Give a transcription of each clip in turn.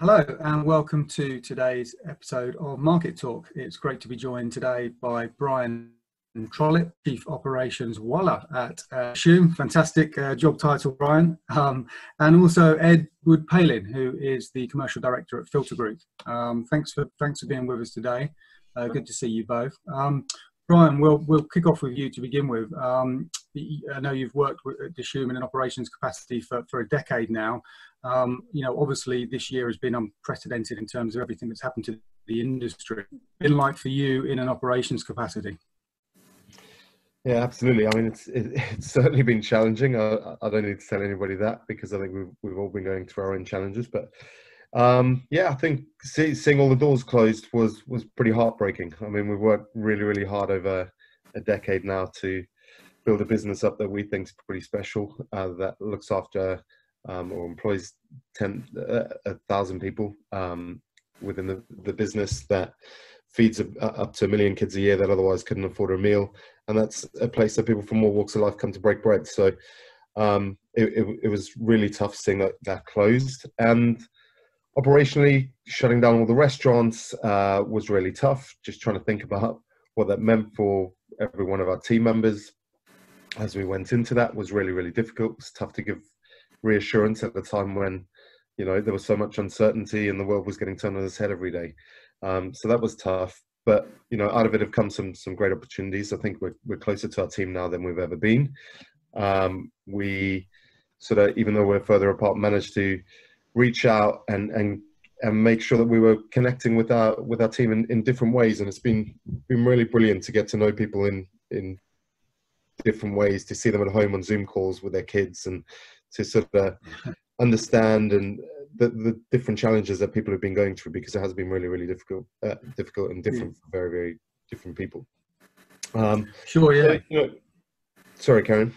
Hello and welcome to today's episode of Market Talk. It's great to be joined today by Brian Trollip, Chief Operations Wallah at Dishoom. Fantastic job title, Brian. And also Edward Palin, who is the Commercial Director at Filta Group. Thanks for being with us today. Good to see you both. Brian, we'll kick off with you to begin with. I know you've worked at Dishoom in an operations capacity for a decade now. Obviously this year has been unprecedented in terms of everything that's happened to the industry. Been like for you in an operations capacity? Yeah, absolutely. I mean, it's certainly been challenging. I don't need to tell anybody that because I think we've all been going through our own challenges. But yeah, I think seeing all the doors closed was pretty heartbreaking. I mean, we've worked really, really hard over a decade now to build a business up that we think is pretty special, that looks after or employs 1,000 people within the business, that feeds up to 1 million kids a year that otherwise couldn't afford a meal. And that's a place that people from all walks of life come to break bread. So it was really tough seeing that closed. And operationally, shutting down all the restaurants was really tough. Just trying to think about what that meant for every one of our team members as we went into that was really, really difficult. It was tough to give reassurance at the time when, there was so much uncertainty and the world was getting turned on its head every day. So that was tough. But, out of it have come some great opportunities. I think we're closer to our team now than we've ever been. We sort of, even though we're further apart, managed to reach out and make sure that we were connecting with our team in different ways. And it's been really brilliant to get to know people in different ways, to see them at home on Zoom calls with their kids and to sort of understand and the different challenges that people have been going through, because it has been really, really difficult and different for very, very different people. Sure, yeah. Sorry, Karen.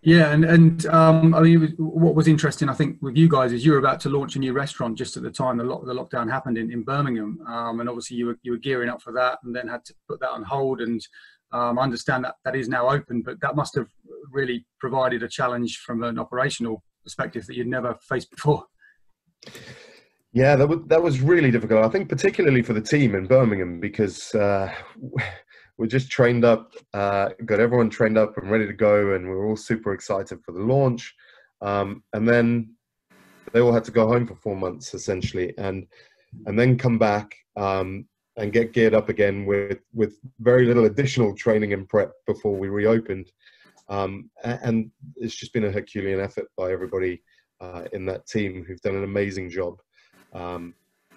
Yeah, and I mean, what was interesting, I think, with you guys is you were about to launch a new restaurant just at the time the lockdown happened in Birmingham, and obviously you were gearing up for that, and then had to put that on hold. And I understand that is now open, but that must have really provided a challenge from an operational perspective that you'd never faced before. Yeah, that was really difficult. I think particularly for the team in Birmingham, because we just trained up, got everyone trained up and ready to go, and we were all super excited for the launch. And then they all had to go home for 4 months essentially, and then come back and get geared up again with very little additional training and prep before we reopened. And it's just been a herculean effort by everybody in that team, who've done an amazing job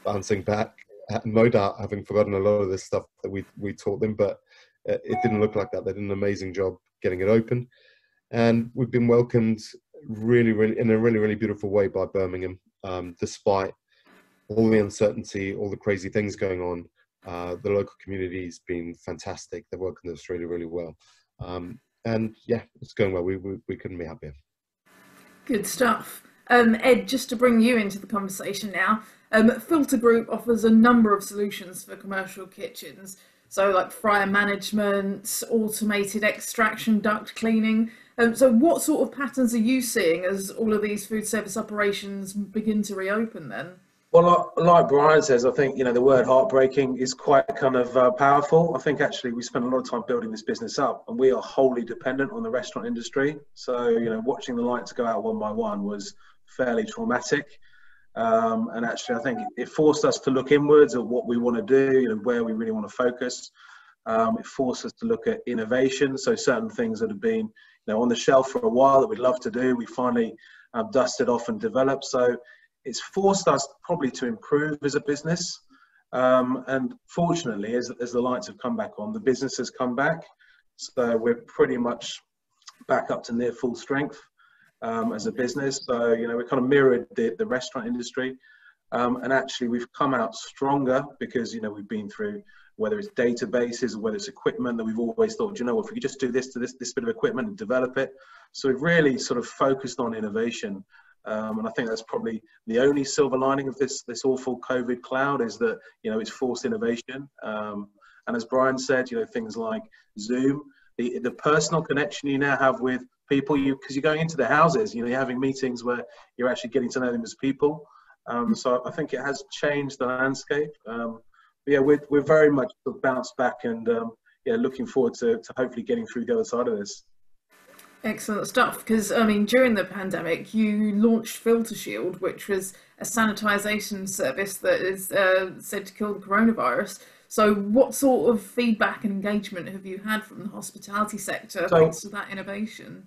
bouncing back. No doubt having forgotten a lot of this stuff that we taught them, but it didn't look like that. They did an amazing job getting it open, and we've been welcomed really, really in a really, really beautiful way by Birmingham, despite all the uncertainty, all the crazy things going on. The local community's been fantastic. They've welcomed us really, really well. And yeah, it's going well. We couldn't be happier. Good stuff. Ed, just to bring you into the conversation now, Filta Group offers a number of solutions for commercial kitchens. So like fryer management, automated extraction, duct cleaning. So what sort of patterns are you seeing as all of these food service operations begin to reopen then? Well, like Brian says, I think, the word heartbreaking is quite kind of powerful. I think actually we spent a lot of time building this business up, and we are wholly dependent on the restaurant industry. So, watching the lights go out one by one was fairly traumatic. And actually, I think it forced us to look inwards at what we want to do, where we really want to focus. It forced us to look at innovation. So certain things that have been, on the shelf for a while that we'd love to do, we finally dusted off and developed. So it's forced us probably to improve as a business. And fortunately, as the lights have come back on, the business has come back. So we're pretty much back up to near full strength as a business. So, we kind of mirrored the restaurant industry. And actually, we've come out stronger because, we've been through, whether it's databases or whether it's equipment that we've always thought, if we could just do this to this bit of equipment and develop it. So we've really sort of focused on innovation. And I think that's probably the only silver lining of this awful COVID cloud, is that, it's forced innovation. And as Brian said, things like Zoom, the personal connection you now have with people, because you're going into their houses, you're having meetings where you're actually getting to know them as people. So I think it has changed the landscape. But yeah, we're very much bounced back, and yeah, looking forward to hopefully getting through the other side of this. Excellent stuff. Because I mean, during the pandemic, you launched Filter Shield, which was a sanitisation service that is said to kill the coronavirus. So, what sort of feedback and engagement have you had from the hospitality sector thanks to that innovation?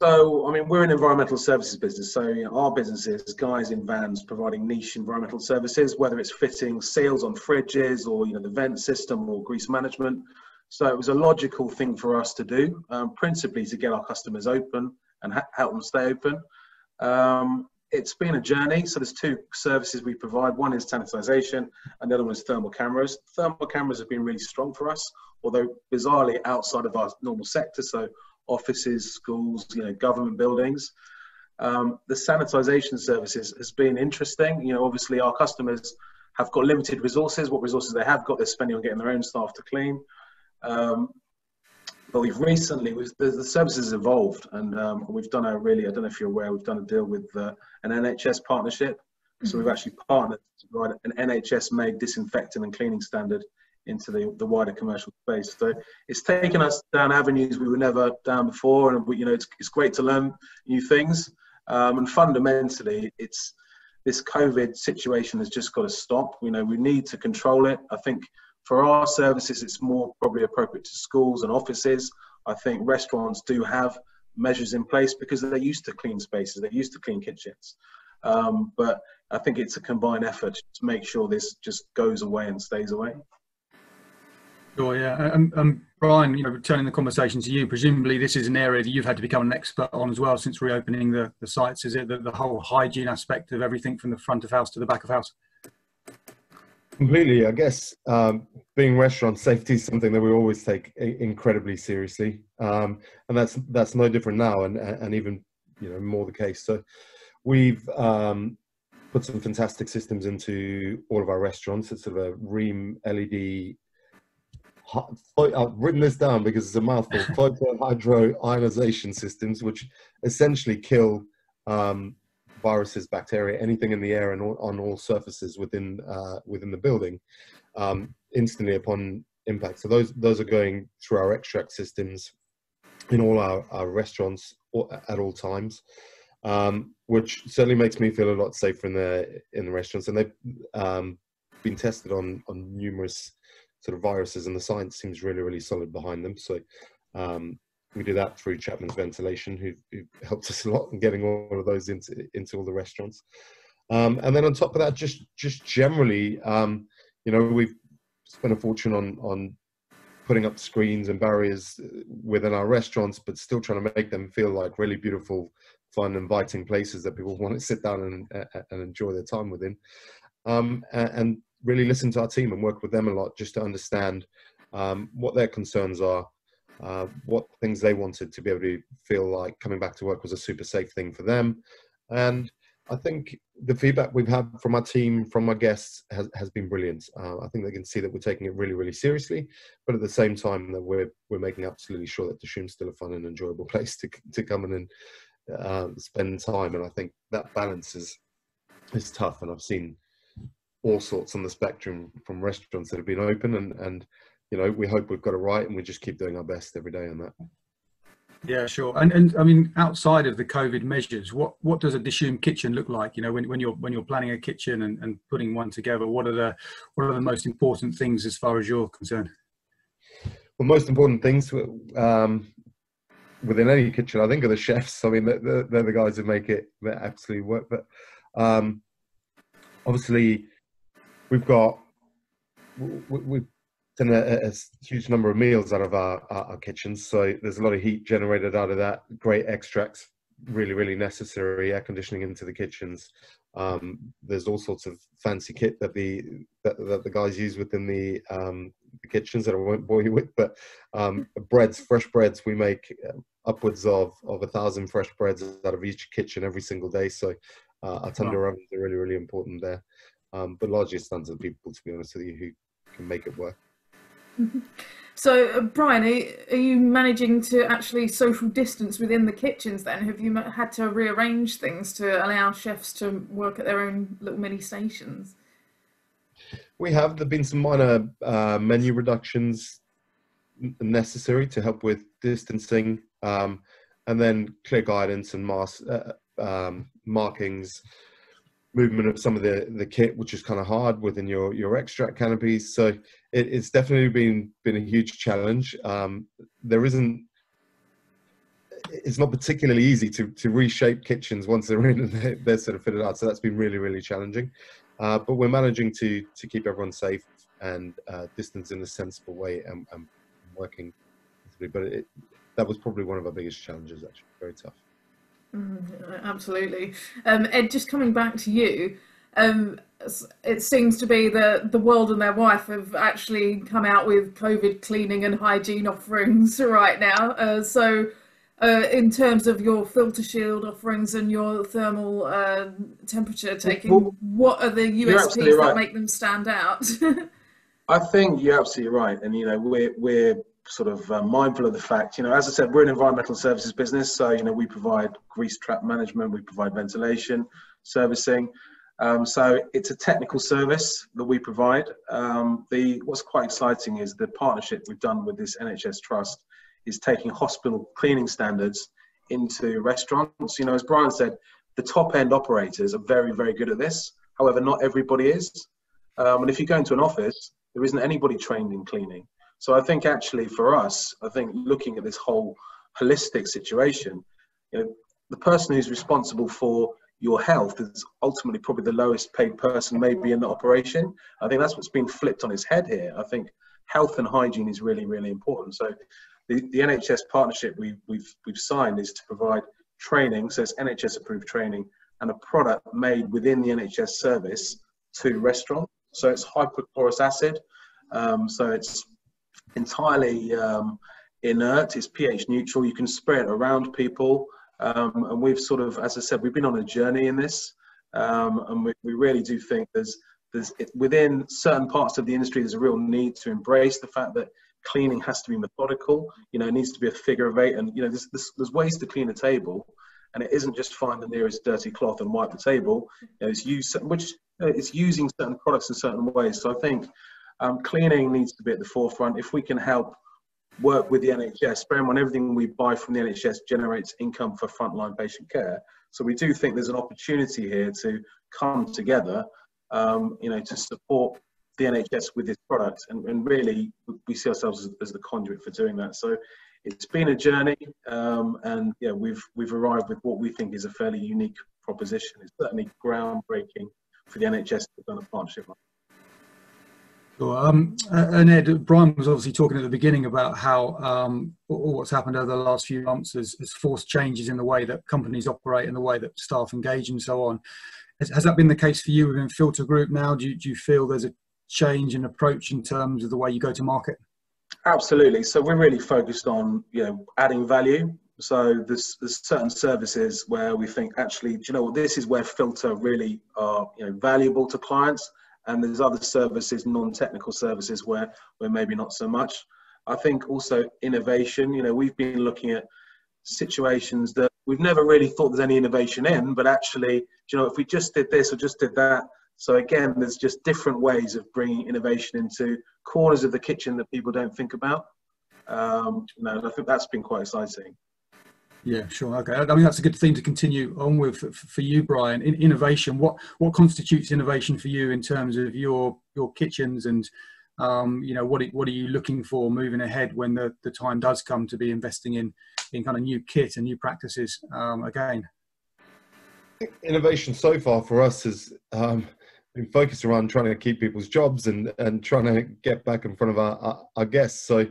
So, I mean, we're an environmental services business. So, you know, our business is guys in vans providing niche environmental services, whether it's fitting seals on fridges or, you know, the vent system or grease management. So it was a logical thing for us to do, principally to get our customers open and help them stay open. It's been a journey. So there's two services we provide. One is sanitisation and the other one is thermal cameras. Thermal cameras have been really strong for us, although bizarrely outside of our normal sector. So offices, schools, you know, government buildings. The sanitisation services has been interesting. You know, obviously our customers have got limited resources. What resources they have got, they're spending on getting their own staff to clean. But we've recently, the services evolved, and we've done a really, I don't know if you're aware, we've done a deal with an NHS partnership. So we've actually partnered to provide an NHS-made disinfectant and cleaning standard into the wider commercial space. So it's taken us down avenues we were never down before, and you know, it's great to learn new things. And fundamentally, it's this COVID situation has just got to stop. You know, we need to control it. I think for our services, it's more probably appropriate to schools and offices. I think restaurants do have measures in place because they're used to clean spaces, they're used to clean kitchens. But I think it's a combined effort to make sure this just goes away and stays away. Sure, yeah. Brian, you know, returning the conversation to you, presumably this is an area that you've had to become an expert on as well since reopening the sites. Is it the whole hygiene aspect of everything from the front of house to the back of house? Completely. I guess being restaurant safety is something that we always take incredibly seriously, and that's no different now, and even, you know, more the case. So we've put some fantastic systems into all of our restaurants. It's sort of a Ream LED. I've written this down because it's a mouthful. Photohydroionization systems, which essentially kill viruses, bacteria, anything in the air and on all surfaces within the building instantly upon impact. So those are going through our extract systems in all our restaurants at all times, which certainly makes me feel a lot safer in the restaurants. And they've been tested on numerous sort of viruses, and the science seems really, really solid behind them. So we do that through Chapman's Ventilation, who helped us a lot in getting all of those into all the restaurants. And then on top of that, just generally, you know, we've spent a fortune on putting up screens and barriers within our restaurants, but still trying to make them feel like really beautiful, fun, inviting places that people want to sit down and enjoy their time within. And really listen to our team and work with them a lot just to understand what their concerns are, what things they wanted to be able to feel like coming back to work was a super safe thing for them. And I think the feedback we've had from our team, from our guests, has been brilliant. I think they can see that we're taking it really, really seriously, but at the same time that we're making absolutely sure that Dishoom's still a fun and enjoyable place to come in and spend time. And I think that balance is tough. And I've seen all sorts on the spectrum from restaurants that have been open, and you know, we hope we've got it right, and we just keep doing our best every day on that. Yeah, sure. And I mean, outside of the COVID measures, what does a Dishoom kitchen look like? You know, when you're planning a kitchen and putting one together, what are the most important things as far as you're concerned? Well, most important things within any kitchen, I think, are the chefs. I mean, they're the guys who make it absolutely work. But obviously, we've done a huge number of meals out of our kitchens, so there's a lot of heat generated out of that. Great extracts, really, really necessary. Air conditioning into the kitchens. There's all sorts of fancy kit that the guys use within the kitchens that I won't bore you with. But fresh breads, we make upwards of 1,000 fresh breads out of each kitchen every single day. So our tender ovens are really, really important there. But largely it's tons of people, to be honest with you, who can make it work. So, Brian, are you managing to actually social distance within the kitchens then? Have you had to rearrange things to allow chefs to work at their own little mini stations? There've been some minor menu reductions necessary to help with distancing, and then clear guidance and markings, movement of some of the kit, which is kind of hard within your extract canopies. So it's definitely been a huge challenge. It's not particularly easy to reshape kitchens once they're in and they're sort of fitted out. So that's been really, really challenging. But we're managing to keep everyone safe and distance in a sensible way and working. But that was probably one of our biggest challenges, actually. Very tough. Absolutely. Ed, just coming back to you, it seems to be that the world and their wife have actually come out with COVID cleaning and hygiene offerings right now. So in terms of your filter shield offerings and your thermal temperature taking, what are the USPs that make them stand out? I think you're absolutely right. And, we're sort of mindful of the fact, as I said, we're an environmental services business. So, we provide grease trap management, we provide ventilation, servicing. So it's a technical service that we provide. What's quite exciting is the partnership we've done with this NHS Trust is taking hospital cleaning standards into restaurants. As Brian said, the top end operators are very, very good at this. However, not everybody is. And if you go into an office, there isn't anybody trained in cleaning. So I think actually for us, looking at this whole holistic situation, the person who's responsible for your health is ultimately probably the lowest paid person maybe in the operation. I think that's what's been flipped on its head here. I think health and hygiene is really, really important. So the NHS partnership we've signed is to provide training, so it's NHS approved training, and a product made within the NHS service to restaurants. So it's hypochlorous acid. So it's entirely inert, it's pH neutral, you can spray it around people, and we've sort of, as I said, we've been on a journey in this, and we really do think there's within certain parts of the industry there's a real need to embrace the fact that cleaning has to be methodical. It needs to be a figure of eight, and there's ways to clean a table, and it isn't just find the nearest dirty cloth and wipe the table. It's using certain products in certain ways. So I think cleaning needs to be at the forefront. If we can help work with the NHS, bear in mind everything we buy from the NHS generates income for frontline patient care. So we do think there's an opportunity here to come together, to support the NHS with this product, and really we see ourselves as the conduit for doing that. So it's been a journey, and we've arrived with what we think is a fairly unique proposition. It's certainly groundbreaking for the NHS to have done a partnership like that. And Ed, Brian was obviously talking at the beginning about how what's happened over the last few months has forced changes in the way that companies operate and the way that staff engage and so on. Has that been the case for you within Filta Group now? Do you feel there's a change in approach in terms of the way you go to market? Absolutely. So we're really focused on adding value. So there's certain services where we think actually, do you know what, this is where Filta really are valuable to clients. And there's other services, non-technical services, where maybe not so much. I think also innovation, we've been looking at situations that we've never really thought there's any innovation in, but actually, if we just did this or just did that. So again, there's just different ways of bringing innovation into corners of the kitchen that people don't think about. I think that's been quite exciting. Yeah, sure. Okay. I mean, that's a good thing to continue on with for you, Brian. In innovation, what constitutes innovation for you in terms of your kitchens, and what are you looking for moving ahead when the time does come to be investing in kind of new kit and new practices again? Innovation so far for us has been focused around trying to keep people's jobs and trying to get back in front of our guests. So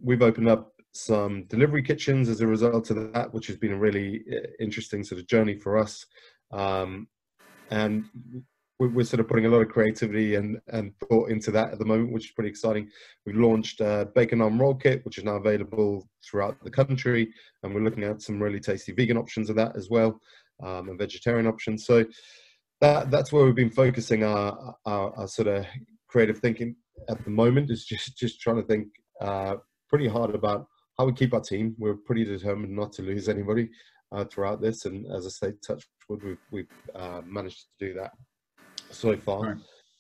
we've opened up some delivery kitchens as a result of that, which has been a really interesting sort of journey for us. And we're sort of putting a lot of creativity and thought into that at the moment, which is pretty exciting. We've launched a bacon arm roll kit, which is now available throughout the country. And we're looking at some really tasty vegan options of that as well, and vegetarian options. So that's where we've been focusing our sort of creative thinking. at the moment is just trying to think pretty hard about how we keep our team. We're pretty determined not to lose anybody throughout this, and as I say, touch wood, we've managed to do that so far. Right.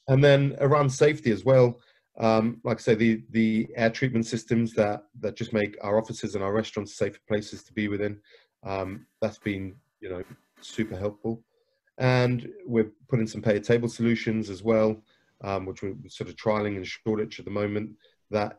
And then around safety as well, like I say, the air treatment systems that just make our offices and our restaurants safer places to be within, that's been, you know, super helpful. And we're putting some paid table solutions as well, which we're sort of trialing in Shoreditch at the moment. That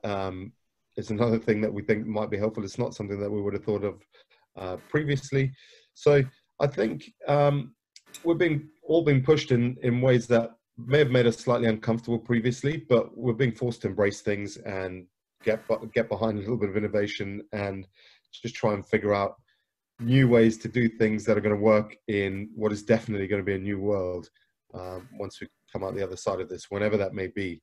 is another thing that we think might be helpful. It's not something that we would have thought of previously. So I think we're all being pushed in ways that may have made us slightly uncomfortable previously, but we're being forced to embrace things and get behind a little bit of innovation and just try and figure out new ways to do things that are going to work in what is definitely going to be a new world once we come out the other side of this, whenever that may be.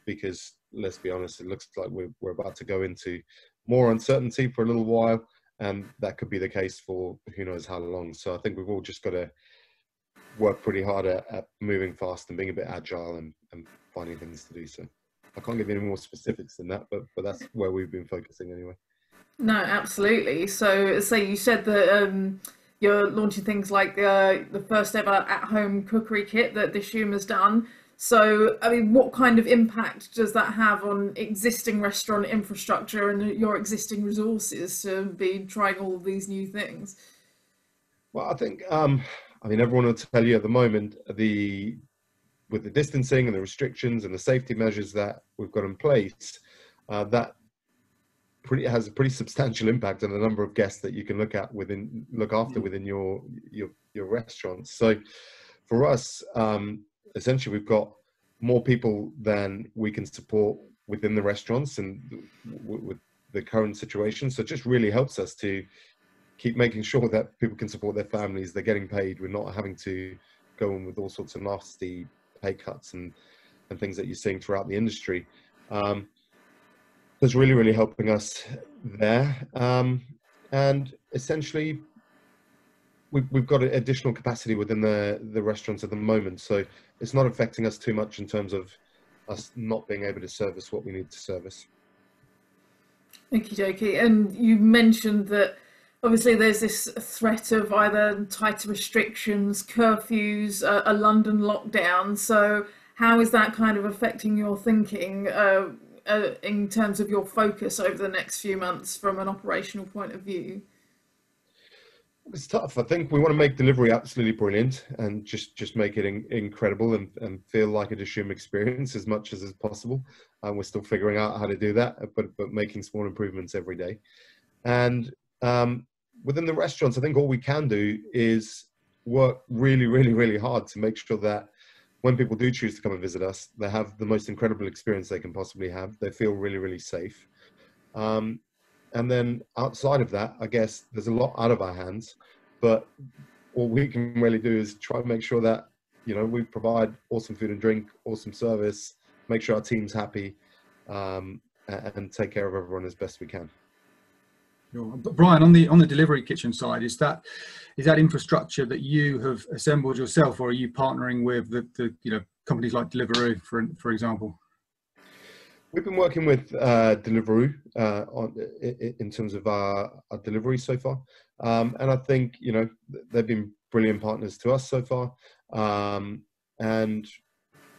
Because let's be honest, it looks like we're about to go into more uncertainty for a little while, and that could be the case for who knows how long. So I think we've all just got to work pretty hard at moving fast and being a bit agile and finding things to do. So I can't give you any more specifics than that, but that's where we've been focusing anyway. No, absolutely. So you said that you're launching things like the first ever at-home cookery kit that Dishoom has done. So, I mean, what kind of impact does that have on existing restaurant infrastructure and your existing resources to be trying all of these new things? Well, I think, I mean, everyone will tell you at the moment, with the distancing and the restrictions and the safety measures that we've got in place, that has a pretty substantial impact on the number of guests that you can look after within your restaurants. So for us, essentially, we've got more people than we can support within the restaurants and with the current situation. So it just really helps us to keep making sure that people can support their families, they're getting paid, we're not having to go in with all sorts of nasty pay cuts and things that you're seeing throughout the industry. It's really, really helping us there. And essentially, we've got additional capacity within the restaurants at the moment. So it's not affecting us too much in terms of us not being able to service what we need to service. Okie dokie. And you mentioned that obviously there's this threat of either tighter restrictions, curfews, a London lockdown. So how is that kind of affecting your thinking in terms of your focus over the next few months from an operational point of view? It's tough. I think we want to make delivery absolutely brilliant and just make it incredible and feel like a Dishoom experience as much as is possible. And we're still figuring out how to do that, but making small improvements every day. And within the restaurants, I think all we can do is work really, really, really hard to make sure that when people do choose to come and visit us, they have the most incredible experience they can possibly have. They feel really, really safe. And then outside of that, I guess there's a lot out of our hands, but all we can really do is try and make sure that, you know, we provide awesome food and drink, awesome service, make sure our team's happy, and take care of everyone as best we can. But Brian, on the delivery kitchen side, is that infrastructure that you have assembled yourself, or are you partnering with the companies like Deliveroo, for example? We've been working with Deliveroo in terms of our delivery so far, and I think, you know, they've been brilliant partners to us so far, and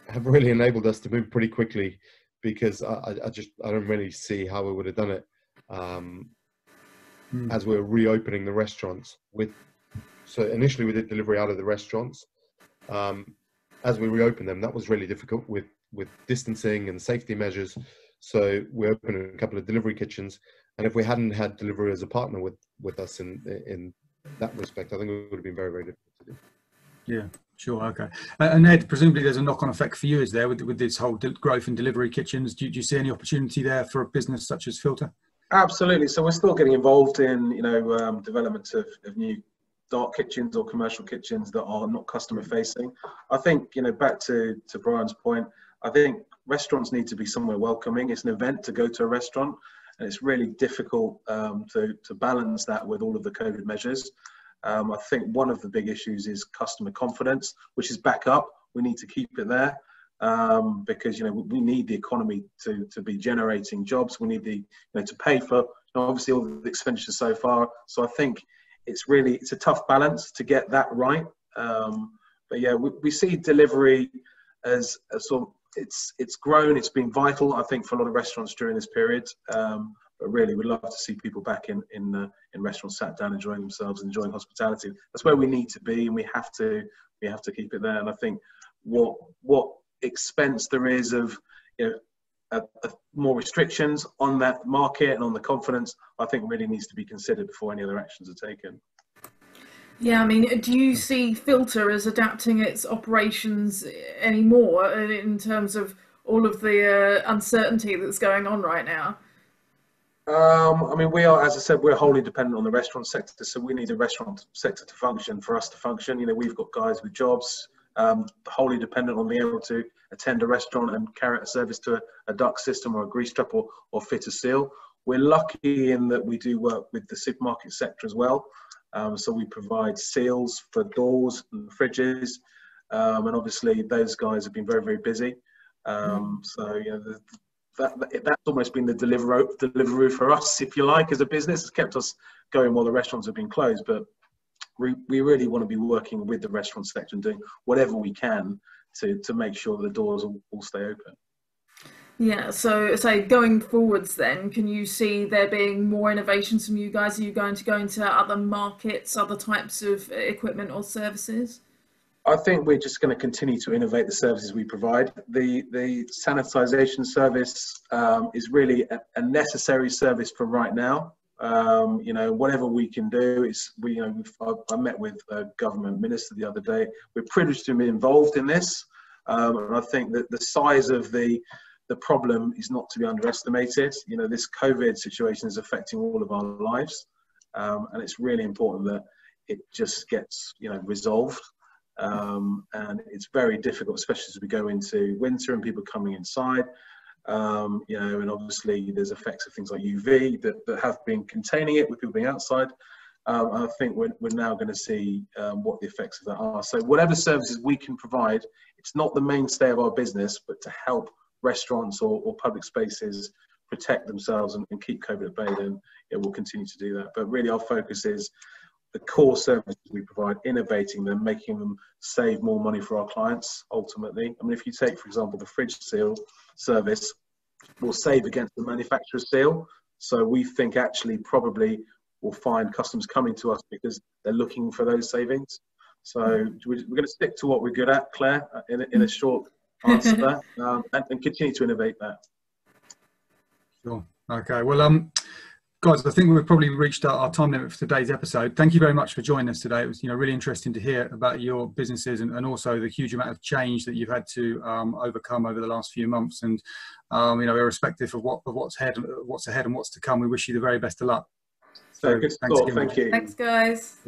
have really enabled us to move pretty quickly, because I don't really see how we would have done it as we're reopening the restaurants. So initially we did delivery out of the restaurants. As we reopened them, that was really difficult with distancing and safety measures. So we opened a couple of delivery kitchens, and if we hadn't had Deliveroo as a partner with us in that respect, I think it would have been very, very difficult to do. Yeah, sure, okay. And Ed, presumably there's a knock-on effect for you, is there, with this whole growth in delivery kitchens? Do you see any opportunity there for a business such as Filta? Absolutely. So we're still getting involved in, development of new dark kitchens or commercial kitchens that are not customer facing. I think, back to Brian's point, I think restaurants need to be somewhere welcoming. It's an event to go to a restaurant, and it's really difficult to balance that with all of the COVID measures. I think one of the big issues is customer confidence, which is back up. We need to keep it there. because we need the economy to be generating jobs. We need the to pay for obviously all the expenditures so far. So I think it's a tough balance to get that right. But yeah, we see delivery as a sort of, it's grown, it's been vital, I think, for a lot of restaurants during this period. But really, we'd love to see people back in restaurants, sat down, enjoying themselves, enjoying hospitality. That's where we need to be, and we have to keep it there. And I think what expense there is of more restrictions on that market and on the confidence, I think really needs to be considered before any other actions are taken. Yeah, I mean, do you see Filta as adapting its operations anymore in terms of all of the uncertainty that's going on right now? I mean, we are, as I said, we're wholly dependent on the restaurant sector, so we need the restaurant sector to function for us to function. We've got guys with jobs, wholly dependent on being able to attend a restaurant and carry out a service to a duct system or a grease trap or fit a seal. We're lucky in that we do work with the supermarket sector as well. So we provide seals for doors and fridges, and obviously those guys have been very, very busy. So that's almost been the delivery for us, if you like, as a business. It's kept us going while the restaurants have been closed, but we really want to be working with the restaurant sector and doing whatever we can to make sure the doors all stay open. Yeah, so going forwards then, can you see there being more innovations from you guys? Are you going to go into other markets, other types of equipment or services? I think we're just going to continue to innovate the services we provide. The sanitisation service is really a necessary service for right now. Whatever we can do is I met with a government minister the other day. We're privileged to be involved in this, and I think that the size of the problem is not to be underestimated. This COVID situation is affecting all of our lives, and it's really important that it just gets resolved. And it's very difficult, especially as we go into winter and people coming inside. And obviously there's effects of things like UV that have been containing it with people being outside. I think we're now going to see what the effects of that are. So whatever services we can provide, it's not the mainstay of our business, but to help restaurants or public spaces protect themselves and keep COVID at bay, then we'll continue to do that. But really our focus is the core services we provide, innovating them, making them save more money for our clients, ultimately. I mean, if you take, for example, the fridge seal service, we'll save against the manufacturer's seal. So we think actually probably we'll find customers coming to us because they're looking for those savings. So we're going to stick to what we're good at, Claire, in a short answer, and continue to innovate that. Sure. Okay. Well, guys, I think we've probably reached our time limit for today's episode. Thank you very much for joining us today. It was really interesting to hear about your businesses and also the huge amount of change that you've had to overcome over the last few months. And irrespective of what's ahead and what's to come, we wish you the very best of luck. So good talk. Thank you. Thanks, guys.